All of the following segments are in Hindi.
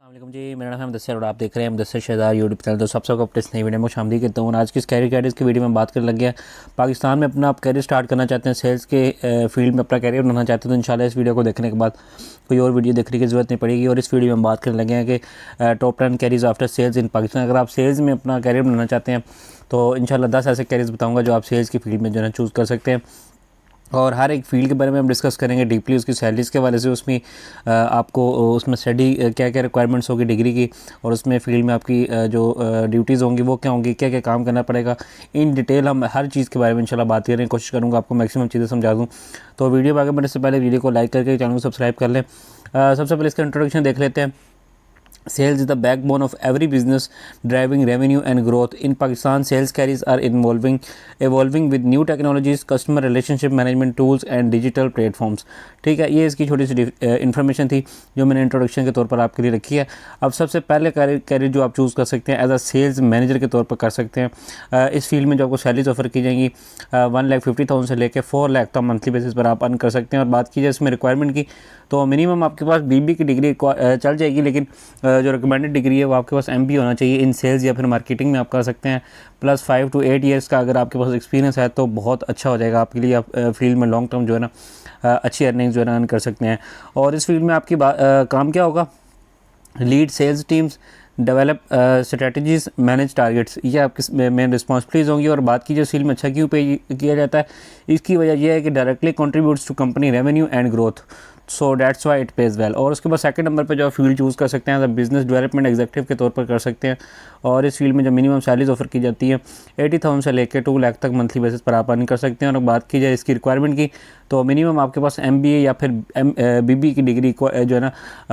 वालेकुम जी, मेरा नाम है मुदस्सिर और आप देख रहे हैं मुदस्सिर शहज़ाद यूट्यूब चैनल। तो सबसे अपने इस नई वीडियो में खुशामदीद कहता हूँ। आज की इस कैरियर गाइडेंस की वीडियो में बात करने लग गया पाकिस्तान में अपना आप कैरियर स्टार्ट करना चाहते हैं, सेल्स के फील्ड में अपना कैरियर बनाना चाहते हैं, तो इंशाल्लाह इस वीडियो को देखने के बाद कोई और वीडियो देखने की ज़रूरत नहीं पड़ेगी। और इस वीडियो में बात करने लगे हैं कि टॉप 10 कैरियर्स आफ्टर सेल्स इन पाकिस्तान। अगर आप सेल्स में अपना कैरियर बनाना चाहते हैं तो इंशाल्लाह 10 ऐसे कैरियर्स बताऊँगा जो आप सेल्स की फील्ड में जो है चूज़ कर सकते हैं। और हर एक फील्ड के बारे में हम डिस्कस करेंगे डीपली, उसकी सैलरीज़ के हवाले से, उसमें आपको उसमें स्टडी क्या क्या रिक्वायरमेंट्स होगी डिग्री की, और उसमें फील्ड में आपकी जो ड्यूटीज़ होंगी वो क्या होंगी, क्या क्या काम करना पड़ेगा, इन डिटेल हम हर चीज़ के बारे में इंशाल्लाह बात करें। कोशिश करूँगा आपको मैक्सिमम चीज़ें समझा दूँ। तो वीडियो में आगे बढ़ने से पहले वीडियो को लाइक करके चैनल को सब्सक्राइब कर लें। सबसे पहले इसका इंट्रोडक्शन देख लेते हैं। Sales is the backbone of every business, driving revenue and growth. In Pakistan, sales careers are evolving with new technologies, customer relationship management tools and digital platforms. ठीक है, ये इसकी छोटी सी इन्फॉर्मेशन थी जो मैंने इंट्रोडक्शन के तौर पर आपके लिए रखी है। अब सबसे पहले कैरियर जो आप चूज़ कर सकते हैं एज अ सेल्स मैनेजर के तौर पर कर सकते हैं। इस फील्ड में जो आपको सैलरीज ऑफर की जाएंगी 1,50,000 से लेकर 4 लाख तक मंथली बेसिस पर आप अर्न कर सकते हैं। और बात की जाए इसमें रिक्वायरमेंट की तो मिनिमम आपके पास BB की डिग्री चल जाएगी, लेकिन जो रिकमेंडेड डिग्री है वो आपके पास MBA होना चाहिए इन सेल्स या फिर मार्केटिंग में आप कर सकते हैं। प्लस 5 to 8 ईयर्स का अगर आपके पास एक्सपीरियंस है तो बहुत अच्छा हो जाएगा आपके लिए। आप फील्ड में लॉन्ग टर्म जो है ना अच्छी अर्निंग जो है ना अर्न कर सकते हैं। और इस फील्ड में आपकी काम क्या होगा, lead sales teams, develop strategies, manage targets, ये आपकी मेन रिस्पॉन्सिबिलिटीज़ होंगी। और बात कीजिए फील्ड में अच्छा क्यों पे किया जाता है, इसकी वजह यह है कि directly contributes to company revenue and growth, so that's why it pays well. और उसके बाद सेकंड नंबर पे जो फील्ड चूज़ कर सकते हैं बिजनेस डेवलपमेंट एग्जीक्यूटिव के तौर पर कर सकते हैं। और इस फील्ड में जो मिनिमम सैलरीज ऑफर की जाती है 80,000 से लेकर 2 लाख तक मंथली बेसिस पर आप अर्न कर सकते हैं। और बात की जाए इसकी रिक्वायरमेंट की तो मिनिमम आपके पास MBA या फिर BB की डिग्री जो है ना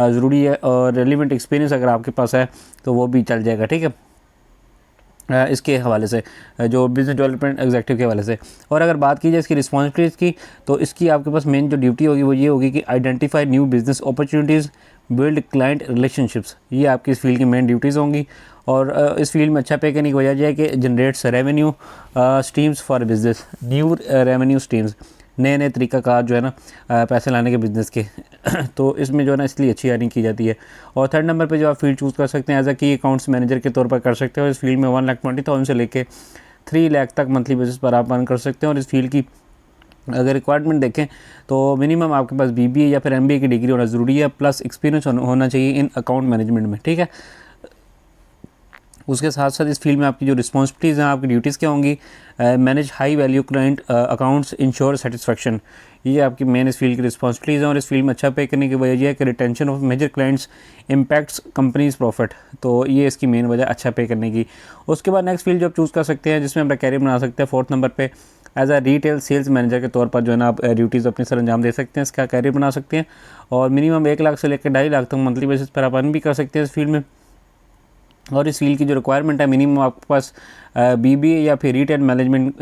ज़रूरी है, और रेलिवेंट एक्सपीरियंस अगर आपके पास है तो वो भी चल जाएगा। ठीक है, इसके हवाले से जो बिज़नेस डेवलपमेंट एग्जीक्यूटिव के हवाले से। और अगर बात की जाए इसकी रिस्पॉन्सिबिलिटीज़ की तो इसकी आपके पास मेन जो ड्यूटी होगी वो ये होगी कि identify new business opportunities, build client relationships, ये आपकी इस फील्ड की मेन ड्यूटीज़ होंगी। और इस फील्ड में अच्छा पे करने की वजह यह है कि generates revenue streams for business, new revenue streams, नए नए तरीक़ाकार जो है ना पैसे लाने के बिज़नेस के तो इसमें जो है ना इसलिए अच्छी अर्निंग की जाती है। और थर्ड नंबर पे जो आप फील्ड चूज़ कर सकते हैं एज अ की अकाउंट्स मैनेजर के तौर पर कर सकते हैं। और इस फील्ड में 1,20,000 से लेके 3 लाख तक मंथली बेसिस पर आप अर्न कर सकते हैं। और इस फील्ड की अगर रिक्वायरमेंट देखें तो मिनिमम आपके पास BBA या फिर MBA की डिग्री होना ज़रूरी है, प्लस एक्सपीरियंस होना चाहिए इन अकाउंट मैनेजमेंट में। ठीक है, उसके साथ साथ इस फील्ड में आपकी जो रिस्पॉन्सिबिलिटीज़ हैं, आपकी ड्यूटीज़ क्या होंगी, manage high value client accounts, ensure satisfaction, ये आपकी मेन इस फील्ड की रिस्पॉन्सिबिलिटीज़ हैं। और इस फील्ड में अच्छा पे करने की वजह यह है कि retention of major clients impacts companies profit, तो ये इसकी मेन वजह अच्छा पे करने की। उसके बाद नेक्स्ट फील्ड जो आप चूज़ कर सकते हैं जिसमें अपना कैरियर बना सकते हैं 4th नंबर पर as a retail sales manager के तौर पर जो है ना आप ड्यूटीज़ अपने सर अंजाम दे सकते हैं, इसका कैरियर बना सकते हैं। और मिनिमम 1 लाख से लेकर 2.5 लाख तक मंथली बेसिस पर आप अर्न भी कर सकते हैं इस फील्ड में। और इस फील्ड की जो रिक्वायरमेंट है मिनिमम आपके पास BBA या फिर रिटेल मैनेजमेंट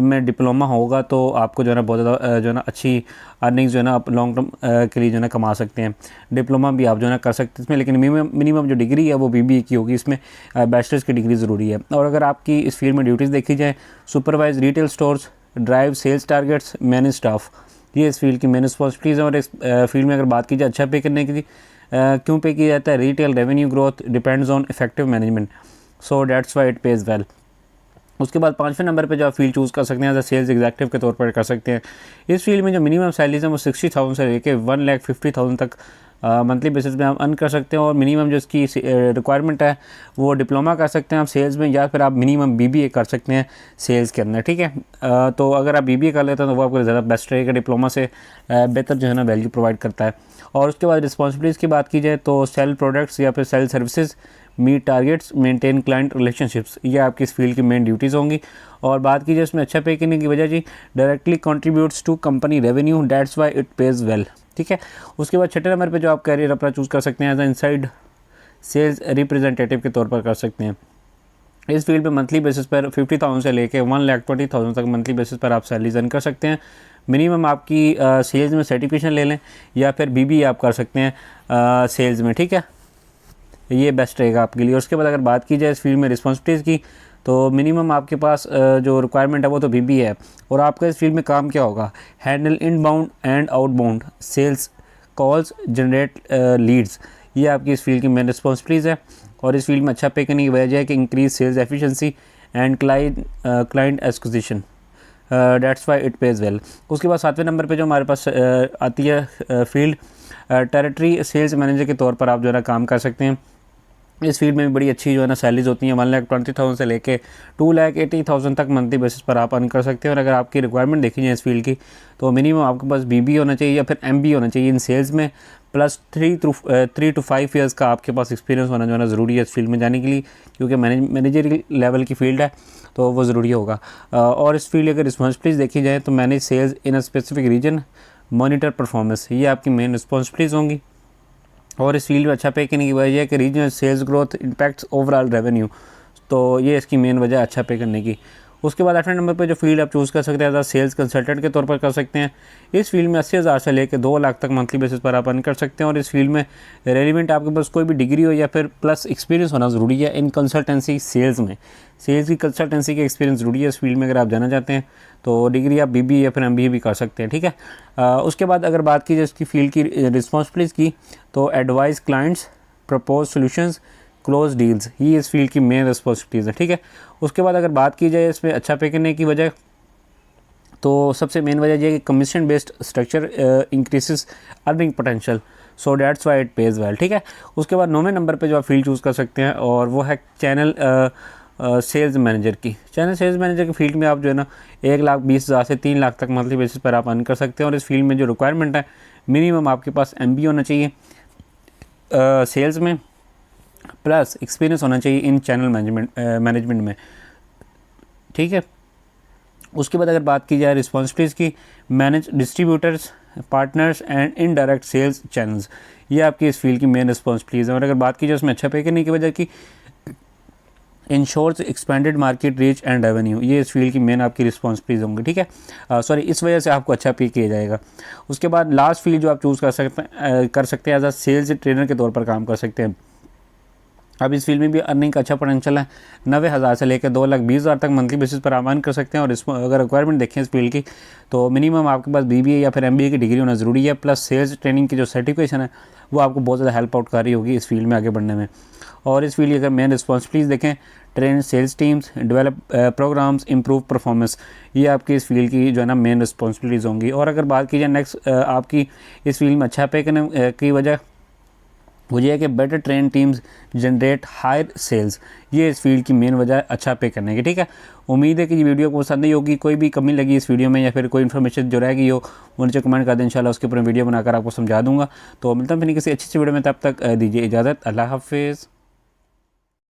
में डिप्लोमा होगा तो आपको जो है ना बहुत ज़्यादा जो है ना अच्छी अर्निंग्स जो है ना आप लॉन्ग टर्म के लिए जो है ना कमा सकते हैं। डिप्लोमा भी आप जो है ना कर सकते हैं इसमें, लेकिन मिनिमम जो डिग्री है वो BBA की होगी, इसमें बैचलर्स की डिग्री ज़रूरी है। और अगर आपकी इस फील्ड में ड्यूटीज़ देखी जाए, supervise retail stores, drive sales targets, manage staff, ये इस फील्ड की मेन रिस्पॉन्सिबिलिटीज़ हैं। और इस फील्ड में अगर बात की जाए अच्छा पे करने की क्यों पे किया जाता है, retail revenue growth depends on effective management, so that's why it pays well. उसके बाद 5वें नंबर पे जो आप फील्ड चूज़ कर सकते हैं एज अ सेल्स एग्जीक्यूटिव के तौर पर कर सकते हैं। इस फील्ड में जो मिनिमम सैलरीज है वो 60,000 से लेकर 1,50,000 तक मंथली बेसिस पे आप अर्न कर सकते हैं। और मिनिमम जो इसकी रिक्वायरमेंट है वो डिप्लोमा कर सकते हैं आप सेल्स में, या फिर आप मिनिमम BBA कर सकते हैं सेल्स के अंदर। ठीक है, तो अगर आप BBA कर लेते हैं तो वो आपको ज़्यादा बेस्ट रहेगा, डिप्लोमा से बेहतर जो है ना वैल्यू प्रोवाइड करता है। और उसके बाद रिस्पॉन्सिबिलिटीज़ की बात की जाए तो सेल प्रोडक्ट्स या फिर sell services, meet targets, maintain client relationships, ये आपकी इस फील्ड की मेन ड्यूटीज़ होंगी। और बात की जाए इसमें अच्छा पे करने की वजह जी directly contributes to company revenue, that's why it pays well. ठीक है, उसके बाद 6ठे नंबर पे जो आप कैरियर अपना चूज़ कर सकते हैं as a inside sales representative के तौर पर कर सकते हैं। इस फील्ड पे मंथली बेसिस पर 50,000 से लेकर 1,20,000 तक मंथली बेसिस पर आप सैलरीज अर्न कर सकते हैं। मिनिमम आपकी सेल्स में सर्टिफिकेशन ले लें या फिर BBA आप कर सकते हैं सेल्स में। ठीक है, ये बेस्ट रहेगा आपके लिए। और उसके बाद अगर बात की जाए इस फील्ड में रिस्पॉन्सिबिलिटीज़ की तो मिनिमम आपके पास जो रिक्वायरमेंट है वो तो BBA है। और आपका इस फील्ड में काम क्या होगा, handle inbound and outbound sales calls, generate leads, ये आपकी इस फील्ड की मेन रिस्पॉन्सिबिलिटीज़ है। और इस फील्ड में अच्छा पे करने की वजह है कि increase sales efficiency and client acquisition, that's why it pays well. उसके बाद 7वें नंबर पे जो हमारे पास आती है फील्ड टेरिटरी सेल्स मैनेजर के तौर पर आप जो है ना काम कर सकते हैं। इस फील्ड में भी बड़ी अच्छी जो है ना सैलरीज होती हैं, 1,20,000 से लेके 2,80,000 तक मंथली बेसिस पर आप अर्न कर सकते हैं। और अगर आपकी रिक्वायरमेंट देखी जाए इस फील्ड की तो मिनिमम आपके पास BBA होना चाहिए या फिर MBA होना चाहिए इन सेल्स में, प्लस 3 to 5 ईयर्स का आपके पास एक्सपीरियंस होना जो है ना ज़रूरी है इस फील्ड में जाने के लिए, क्योंकि मैनेजर लेवल की फील्ड है तो वो ज़रूरी होगा। और इस फील्ड अगर रिस्पॉन्सिबिलिटीज़ देखी जाए तो manage sales in a specific region, monitor performance, ये आपकी मेन रिस्पॉन्सिबिलिटीज़ होंगी। और इस फील्ड में अच्छा पे करने की वजह है कि regional sales growth impacts overall revenue, तो ये इसकी मेन वजह है अच्छा पे करने की। उसके बाद 8वें नंबर पे जो फील्ड आप चूज़ कर सकते हैं एज सेल्स कंसल्टेंट के तौर पर कर सकते हैं। इस फील्ड में 80,000 से लेकर 2 लाख तक मंथली बेसिस पर आप अर्न कर सकते हैं। और इस फील्ड में रेलिवेंट आपके पास कोई भी डिग्री हो या फिर प्लस एक्सपीरियंस होना ज़रूरी है इन कंसल्टेंसी सेल्स में। सेल्स की कंसल्टेंसी का एक्सपीरियंस ज़रूरी है इस फील्ड में अगर आप जाना चाहते हैं, तो डिग्री आप BBA या फिर MBA भी कर सकते हैं, ठीक है। उसके बाद अगर बात की जाए इसकी फील्ड की रिस्पॉन्सिबिलिटीज़ की, तो advice clients, propose solutions, close deals, ये इस फील्ड की मेन रिस्पॉन्सिबिलिटीज़ है, ठीक है। उसके बाद अगर बात की जाए इसमें अच्छा पे करने की वजह, तो सबसे मेन वजह यह है कि commission based structure increases earning potential, so that's why it pays well, ठीक है। उसके बाद 9वें नंबर पे जो आप फील्ड चूज़ कर सकते हैं और वो है चैनल सेल्स मैनेजर की। चैनल सेल्स मैनेजर की फील्ड में आप जो है ना 1,20,000 से 3 लाख तक मंथली बेसिस पर आप अर्न कर सकते हैं। और इस फील्ड में जो रिक्वायरमेंट है मिनिमम आपके पास MBA होना चाहिए सेल्स में, प्लस एक्सपीरियंस होना चाहिए इन चैनल मैनेजमेंट में, ठीक है। उसके बाद अगर बात की जाए रिस्पॉन्सिबिलिटीज़ की, manage distributors, partners and indirect sales channels, ये आपकी इस फील्ड की मेन रिस्पॉन्सिबिलिटीज़ है। और अगर बात की जाए उसमें अच्छा पे करने की वजह की, ensures expanded market reach and revenue, ये इस फील्ड की मेन आपकी रिस्पॉन्सिबिलिटीज़ होंगी, ठीक है। सॉरी, इस वजह से आपको अच्छा पे किया जाएगा। उसके बाद लास्ट फील्ड जो आप चूज़ कर सकते हैं एज अ सेल्स ट्रेनर के तौर पर काम कर सकते हैं। अब इस फील्ड में भी अर्निंग का अच्छा पोटेंशियल है, 90,000 से लेकर 2,20,000 तक मंथली बेसिस पर आप अर्न कर सकते हैं। और इसमें अगर रिक्वायरमेंट देखें इस फील्ड की, तो मिनिमम आपके पास BBA या फिर MBA की डिग्री होना ज़रूरी है, प्लस सेल्स ट्रेनिंग की जो सर्टिफिकेशन है वो आपको बहुत ज़्यादा हेल्प आउट कर रही होगी इस फील्ड में आगे बढ़ने में। और इस फील्ड की अगर मेन रिस्पॉन्सिबिलिटीज़ देखें, train sales teams, develop programs, improve performance, ये आपकी इस फील्ड की जो है ना मेन रिस्पॉन्सिबिलिटीज़ होंगी। और अगर बात की जाए नेक्स्ट आपकी इस फील्ड में अच्छा पे करने की वजह, वो ये है कि better train teams generate higher sales, ये इस फील्ड की मेन वजह है अच्छा पे करने की, ठीक है। उम्मीद है कि ये वीडियो को पसंद नहीं होगी, कोई भी कमी लगी इस वीडियो में या फिर कोई इन्फॉर्मेशन जो रहेगी हो वो नीचे कमेंट कर दें, इंशाल्लाह उसके ऊपर वीडियो बनाकर आपको समझा दूंगा। तो मिलता हूँ फिर किसी अच्छी वीडियो में, तब तक दीजिए इजाज़त, अल्लाह हाफिज़।